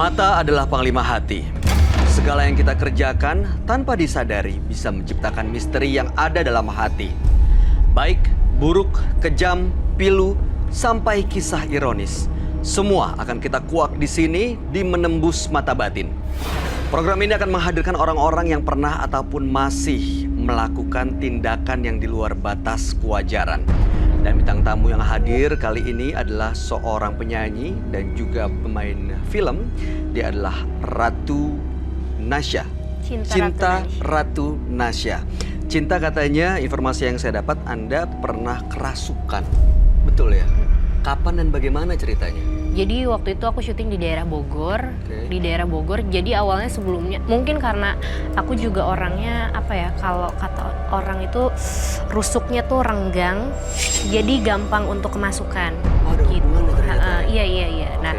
Mata adalah panglima hati. Segala yang kita kerjakan tanpa disadari bisa menciptakan misteri yang ada dalam hati. Baik, buruk, kejam, pilu, sampai kisah ironis. Semua akan kita kuak di sini di Menembus Mata Batin. Program ini akan menghadirkan orang-orang yang pernah ataupun masih melakukan tindakan yang di luar batas kewajaran. Dan bintang tamu yang hadir kali ini adalah seorang penyanyi dan juga pemain film. Dia adalah Ratu Nasya. Cinta Ratu Nasya. Cinta, katanya informasi yang saya dapat Anda pernah kerasukan. Betul ya? Kapan dan bagaimana ceritanya? Jadi waktu itu aku syuting di daerah Bogor, di daerah Bogor. Jadi awalnya sebelumnya, mungkin karena aku juga orangnya apa ya, kalau kata orang itu rusuknya tuh renggang, jadi gampang untuk kemasukan. Gitu. Iya. Nah,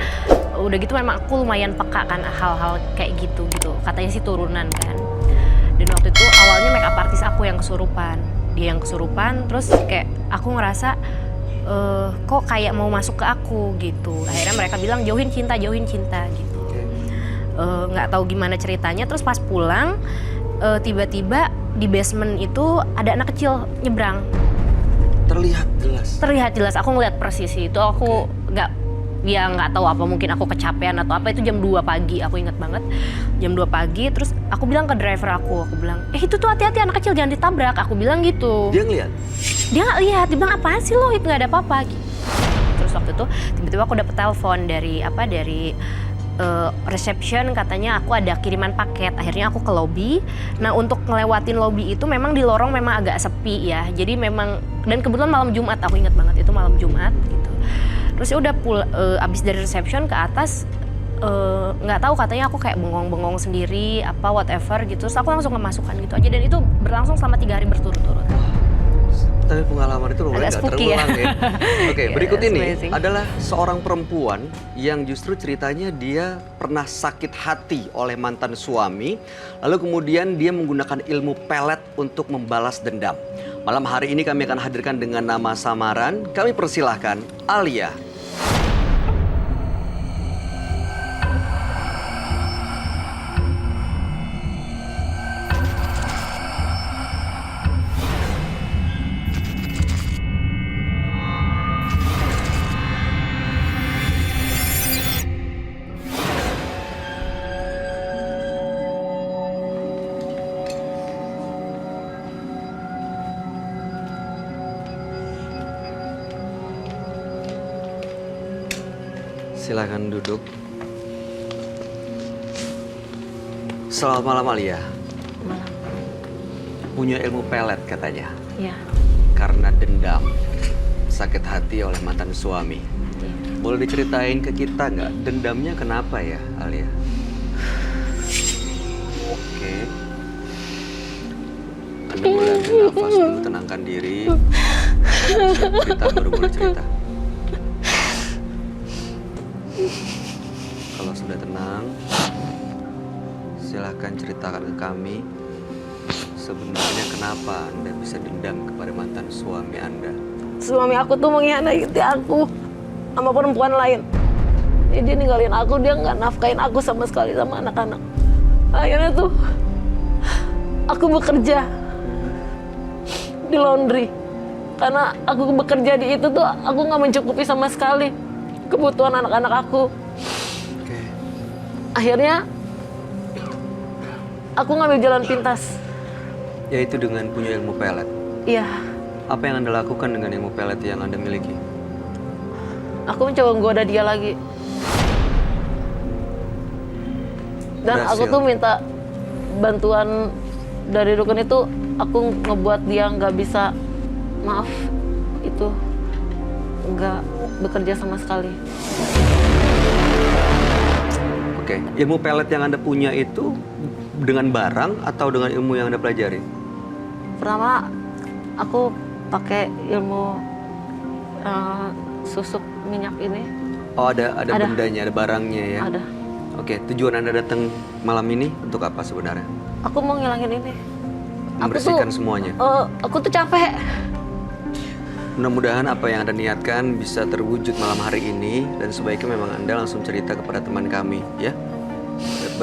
udah gitu memang aku lumayan peka kan hal-hal kayak gitu. Katanya sih turunan kan. Dan waktu itu awalnya makeup artist aku yang kesurupan, dia yang kesurupan. Terus kayak aku ngerasa kok kayak mau masuk ke aku gitu. Akhirnya mereka bilang jauhin cinta gitu. Nggak tahu gimana ceritanya. Terus pas pulang tiba-tiba di basement itu ada anak kecil nyebrang. Terlihat jelas. Terlihat jelas. Aku ngeliat persis itu. Aku nggak tahu apa, mungkin aku kecapean atau apa. Itu jam 2 pagi, aku inget banget. Jam 2 pagi, terus aku bilang ke driver aku bilang, itu tuh hati-hati anak kecil, jangan ditabrak. Aku bilang gitu. Dia ngeliat? Dia nggak lihat, dia bilang apaan sih lo, itu nggak ada apa-apa. Gitu. Terus waktu itu tiba-tiba aku dapet telepon dari reception, katanya aku ada kiriman paket. Akhirnya aku ke lobby. Nah, untuk ngelewatin lobby itu memang di lorong memang agak sepi ya. Jadi memang, dan kebetulan malam Jumat, aku inget banget itu malam Jumat gitu. Terus ya udah abis dari reception ke atas, nggak tahu, katanya aku kayak bengong-bengong sendiri apa whatever gitu. Terus aku langsung kemasukan gitu aja, dan itu berlangsung selama 3 hari berturut-turut. Tapi pengalaman itu lumayan nggak terulang ya. Oke, berikut ini adalah seorang perempuan yang justru ceritanya dia pernah sakit hati oleh mantan suami. Lalu kemudian dia menggunakan ilmu pelet untuk membalas dendam. Malam hari ini kami akan hadirkan dengan nama samaran. Kami persilahkan Alia. Silakan duduk. Selamat malam, Alia. Malam. Punya ilmu pelet katanya. Iya. Karena dendam, sakit hati oleh mantan suami. Iya. Boleh diceritain ke kita nggak, dendamnya kenapa ya, Alia? Oke. Anda boleh ambil nafas dulu, tenangkan diri. Cerita, baru boleh cerita. Kalau sudah tenang, silahkan ceritakan ke kami sebenarnya kenapa Anda bisa dendam kepada mantan suami Anda. Suami aku tuh mengkhianati aku sama perempuan lain. Jadi dia ninggalin aku, dia nggak nafkain aku sama sekali sama anak-anak. Akhirnya tuh aku bekerja di laundry. Karena aku bekerja di itu tuh aku nggak mencukupi sama sekali kebutuhan anak-anak aku. Akhirnya aku ngambil jalan pintas. Yaitu dengan punya ilmu pelet. Iya. Apa yang Anda lakukan dengan ilmu pelet yang Anda miliki? Aku mencoba menggoda dia lagi. Dan Berhasil. aku tuh minta bantuan dari dukun itu. Aku ngebuat dia nggak bisa, maaf, itu nggak bekerja sama sekali. Oke, ilmu pelet yang Anda punya itu dengan barang atau dengan ilmu yang Anda pelajari? Pertama, aku pakai ilmu susuk minyak ini. Oh, ada bendanya, ada barangnya ya? Ada. Oke, tujuan Anda datang malam ini untuk apa sebenarnya? Aku mau ngilangin ini. Membersihkan semuanya? Aku tuh capek. Mudah-mudahan apa yang Anda niatkan bisa terwujud malam hari ini, dan sebaiknya memang Anda langsung cerita kepada teman kami, ya?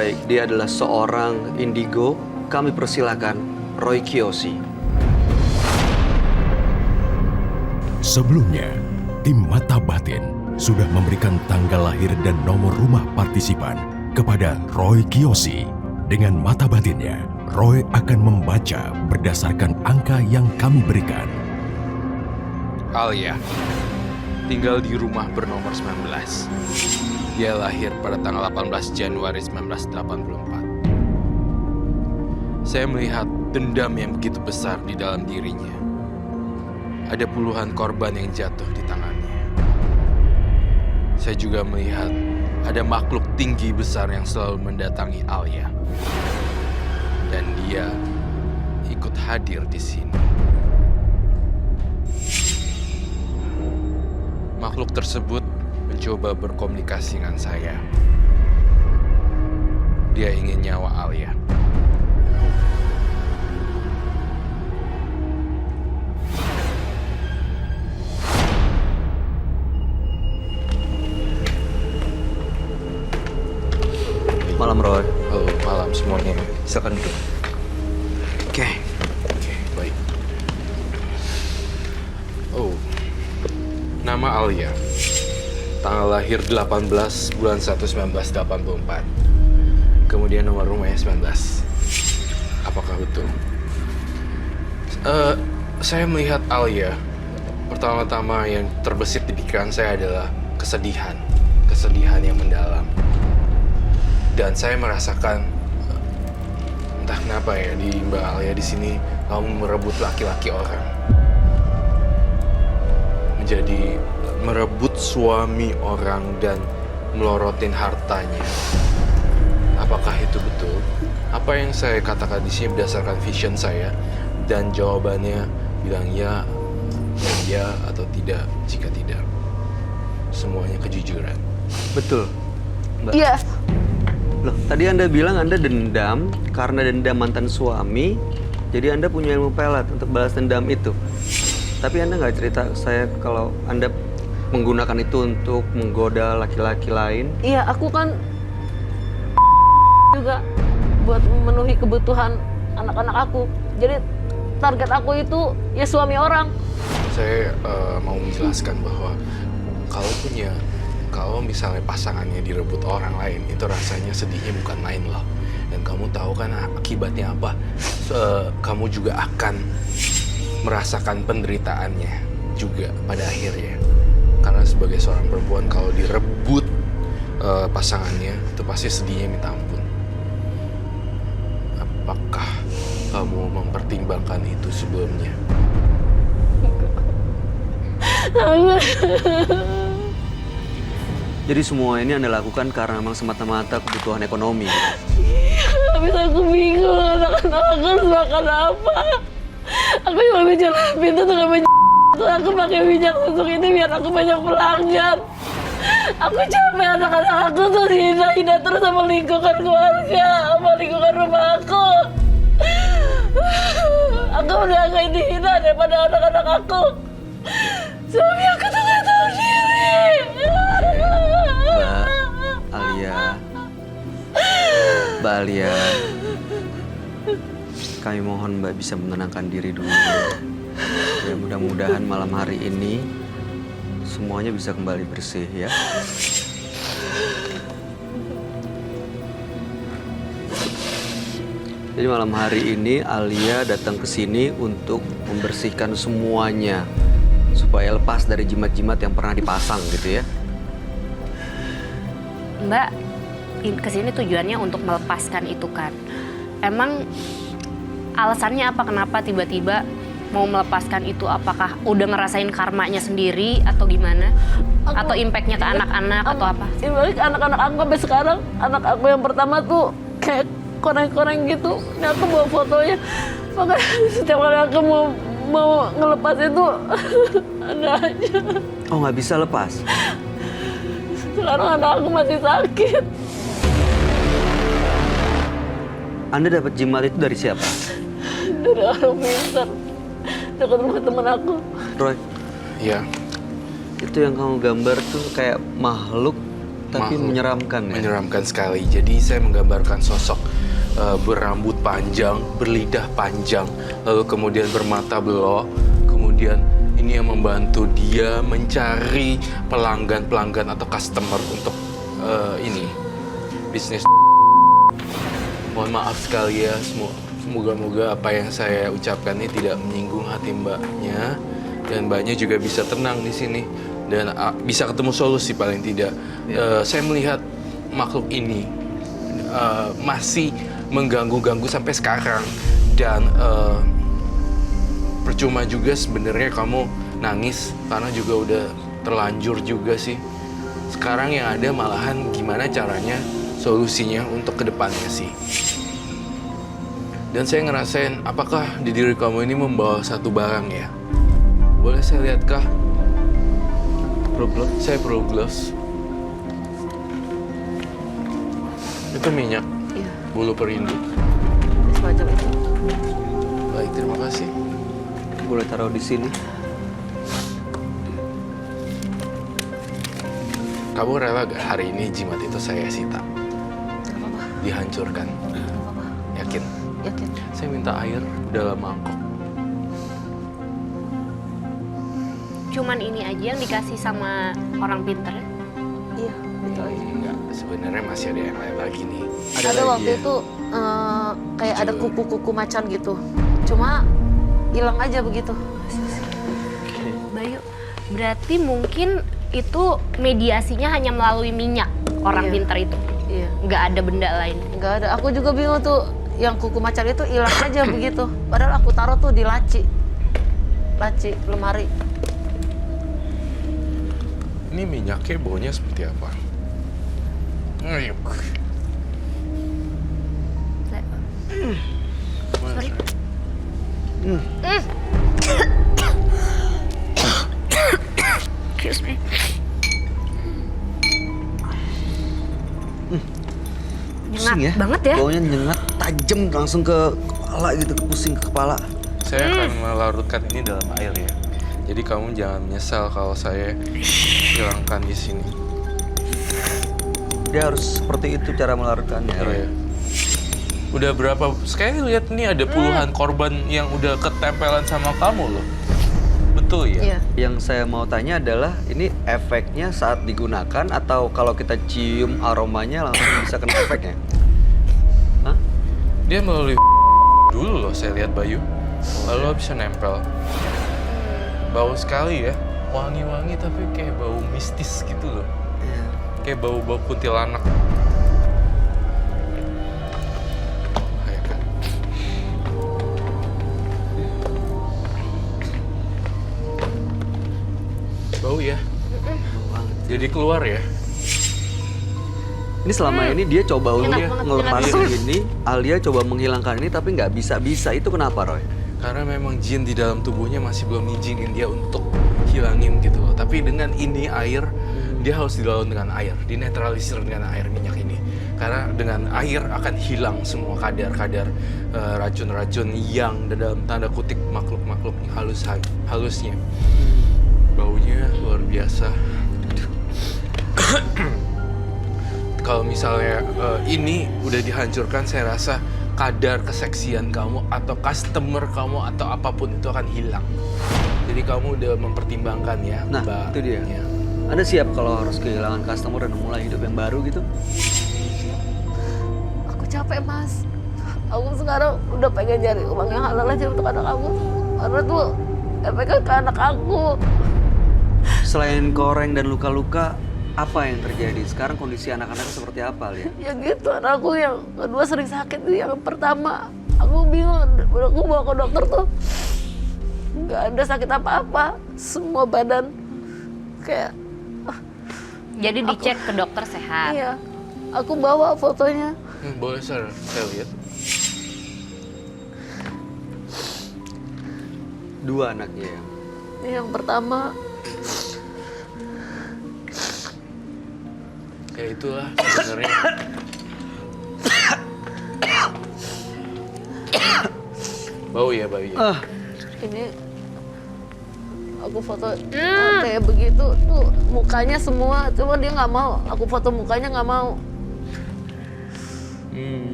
Baik, dia adalah seorang indigo. Kami persilakan Roy Kiyoshi. Sebelumnya, tim Mata Batin sudah memberikan tanggal lahir dan nomor rumah partisipan kepada Roy Kiyoshi. Dengan mata batinnya, Roy akan membaca berdasarkan angka yang kami berikan. Alia tinggal di rumah bernomor 19. Dia lahir pada tanggal 18 Januari 1984. Saya melihat dendam yang begitu besar di dalam dirinya. Ada puluhan korban yang jatuh di tangannya. Saya juga melihat ada makhluk tinggi besar yang selalu mendatangi Alia. Dan dia ikut hadir di sini. Makhluk tersebut mencoba berkomunikasi dengan saya. Dia ingin nyawa Alia. Malam, Roy. Halo, malam semuanya. Silakan duduk. Oke. Oke, baik. Oh, nama Alia. Tanggal lahir 18 bulan 1 1984. Kemudian nomor rumahnya 19. Apakah betul? Saya melihat Alia. Pertama-tama yang terbesit di pikiran saya adalah kesedihan. Kesedihan yang mendalam. Dan saya merasakan entah kenapa ya di Mbak Alia di sini kamu merebut laki-laki orang. Menjadi merebut suami orang dan melorotin hartanya. Apakah itu betul? Apa yang saya katakan di sini berdasarkan vision saya dan jawabannya bilang ya atau tidak. Jika tidak, semuanya kejujuran. Betul, Mbak. Iya. Loh, tadi Anda bilang Anda dendam karena dendam mantan suami, jadi Anda punya ilmu pelet untuk balas dendam itu. Tapi Anda nggak cerita ke saya kalau Anda menggunakan itu untuk menggoda laki-laki lain. Iya, aku kan juga buat memenuhi kebutuhan anak-anak aku. Jadi target aku itu ya suami orang. Saya mau menjelaskan bahwa kalau misalnya pasangannya direbut orang lain, itu rasanya sedihnya bukan main loh. Dan kamu tahu kan akibatnya apa? Kamu juga akan merasakan penderitaannya juga pada akhirnya. Karena sebagai seorang perempuan kalau direbut pasangannya, itu pasti sedihnya minta ampun. Apakah kamu mempertimbangkan itu sebelumnya? Jadi semua ini Anda lakukan karena memang semata-mata kebutuhan ekonomi. Habis aku bingung anak-anak aku harus makan apa. Aku cuma bicara pintu dengan aku pakai minyak susuk ini biar aku banyak pelanggan. Aku capek anak-anak aku tuh dihina terus sama lingkungan keluarga, sama lingkungan rumah aku. Aku udah gak dihina daripada anak-anak aku. Suami aku tuh gak tahu diri. Mbak Alia, kami mohon Mbak bisa menenangkan diri dulu. Ya mudah-mudahan malam hari ini semuanya bisa kembali bersih ya. Jadi malam hari ini Alia datang ke sini untuk membersihkan semuanya supaya lepas dari jimat-jimat yang pernah dipasang gitu ya. Mbak, kesini tujuannya untuk melepaskan itu kan. Emang alasannya apa kenapa tiba-tiba mau melepaskan itu? Apakah udah ngerasain karmanya sendiri atau gimana? Atau impactnya ke anak-anak atau apa? Balik anak-anak aku sampai sekarang, anak aku yang pertama tuh kayak koreng-koreng gitu. Ini aku bawa fotonya. Makanya setiap kali aku mau ngelepas itu ada aja. Oh nggak bisa lepas? Sekarang anak aku masih sakit. Anda dapat jimat itu dari siapa? Dari orang pintar. Dekat rumah teman aku. Roy, Iya. itu yang kamu gambar tuh kayak makhluk Tapi makhluk menyeramkan ya? Menyeramkan sekali. Jadi saya menggambarkan sosok berambut panjang, berlidah panjang, lalu kemudian bermata belok, kemudian ini yang membantu dia mencari pelanggan-pelanggan atau customer untuk ini bisnis. Mohon maaf sekali ya, semoga-moga apa yang saya ucapkan ini tidak menyinggung hati mbaknya, dan mbaknya juga bisa tenang di sini dan bisa ketemu solusi paling tidak. Saya melihat makhluk ini masih mengganggu-ganggu sampai sekarang, dan percuma juga sebenarnya kamu nangis karena juga udah terlanjur juga sih. Sekarang yang ada malahan gimana caranya solusinya untuk kedepannya sih. Dan saya ngerasain apakah di diri kamu ini membawa satu barang ya? Boleh saya lihat kah? Saya perlu gloves. Itu minyak Iya, bulu perindu. semacam itu. Baik, terima kasih. Boleh taruh di sini. Kamu rela gak hari ini jimat itu saya sita? Gak apa-apa, Dihancurkan? gak apa-apa. Yakin? Yakin? Saya minta air dalam mangkok. Cuman ini aja yang dikasih sama orang pinter. Iya, itu aja. Enggak, sebenarnya masih ada yang lain lagi nih. Ada lagi waktu ya? itu kayak ada Jujur. kuku-kuku macan gitu. Cuma hilang aja begitu. Bayu, berarti mungkin itu mediasinya hanya melalui minyak orang Iya. pinter itu. Iya. Nggak ada benda lain. Nggak ada. Aku juga bingung tuh, yang kuku macan itu hilang aja begitu. Padahal aku taruh tuh di laci lemari. Ini minyaknya baunya seperti apa? Ayo. Sorry. Excuse me. Nyengat Pusing ya? banget ya. Baunya nyengat, tajam langsung ke kepala gitu, pusing ke kepala. Saya akan melarutkan ini dalam air ya. Jadi kamu jangan menyesal kalau saya hilangkan di sini. Dia harus seperti itu cara melarutkannya, Roy. Iya. Udah berapa? Sekali lihat nih ada puluhan korban yang udah ketempelan sama kamu loh. Betul ya? Iya. Yang saya mau tanya adalah, ini efeknya saat digunakan atau kalau kita cium aromanya langsung bisa kena efeknya? Hah? Dia melalui dulu loh saya lihat Bayu. Lalu bisa nempel. Bau sekali ya. Wangi-wangi tapi kayak bau mistis gitu loh. Kayak bau-bau kuntilanak. Kayak kan. Bau ya? Jadi keluar ya? Ini selama ini dia coba untuk Enak banget, ngelepasin enak. ini, Alia coba menghilangkan ini tapi nggak bisa-bisa. Itu kenapa, Roy? Karena memang jin di dalam tubuhnya masih belum ngizinin dia untuk hilangin gitu loh. Tapi dengan ini air, dia harus dilawan dengan air, dinetralisir dengan air minyak ini. Karena dengan air akan hilang semua kadar-kadar racun-racun yang dalam tanda kutip makhluk-makhluk halusnya. Baunya luar biasa. Kalau misalnya ini udah dihancurkan, saya rasa kadar keseksian kamu atau customer kamu atau apapun itu akan hilang. Jadi kamu udah mempertimbangkan ya, Nah, Mbak. itu dia. Ya. Anda siap kalau harus kehilangan customer dan mulai hidup yang baru gitu? Aku capek, Mas. Aku sekarang udah pengen cari uang yang halal aja untuk anak aku. Karena tuh efeknya ke anak aku. Selain koreng dan luka-luka, apa yang terjadi? Sekarang kondisi anak-anaknya seperti apa, Lia? Ya gitu, anakku yang kedua sering sakit tuh. Yang pertama, aku bingung. Aku bawa ke dokter tuh, nggak ada sakit apa-apa. Semua badan kayak, Jadi dicek ke dokter sehat. iya. Aku bawa fotonya. Boleh saya lihat? Dua anaknya ya? Yang pertama, Ya itulah sebenarnya. Bau ya, bau ya. ini aku foto kayak begitu tuh mukanya semua, cuma dia nggak mau aku foto mukanya, nggak mau.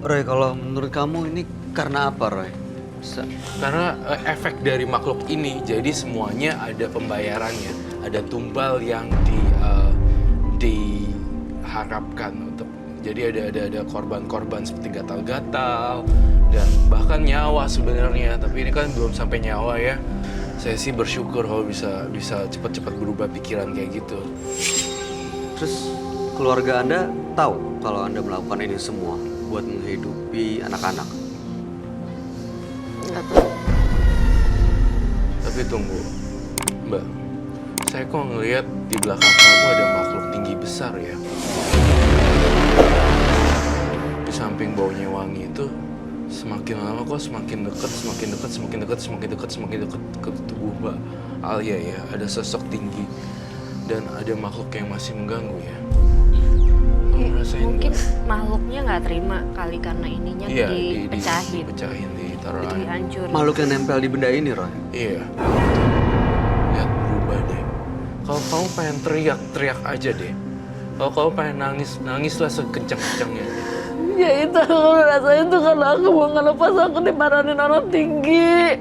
Roy, kalau menurut kamu ini karena apa, Roy? Karena efek dari makhluk ini, jadi semuanya ada pembayarannya, ada tumbal yang diharapkan untuk. Jadi ada korban-korban seperti gatal-gatal dan bahkan nyawa sebenarnya. Tapi ini kan belum sampai nyawa ya. Saya sih bersyukur kalau bisa cepat-cepat berubah pikiran kayak gitu. Terus keluarga Anda tahu kalau Anda melakukan ini semua buat menghidupi anak-anak? Nggak tahu. Tapi tunggu, Mbak. Saya kok ngelihat di belakang kamu ada makhluk tinggi besar ya. Di samping baunya wangi itu, semakin lama kok semakin dekat ke tubuh Mbak Alia ya. Ada sosok tinggi dan ada makhluk yang masih mengganggu ya. Kamu ngerasain Mungkin nggak? makhluknya nggak terima kali karena ininya Iya, dipecahin. dipecahin, ditaruh Itu dihancurin. Makhluk yang nempel di benda ini, Roy? Iya. Lihat berubah deh. Kalau kamu pengen teriak aja deh. Kalau kamu pengen nangislah sekencang-kencangnya deh. Ya itu aku rasain tuh kalau aku mau ngelepas aku dimarahin orang tinggi.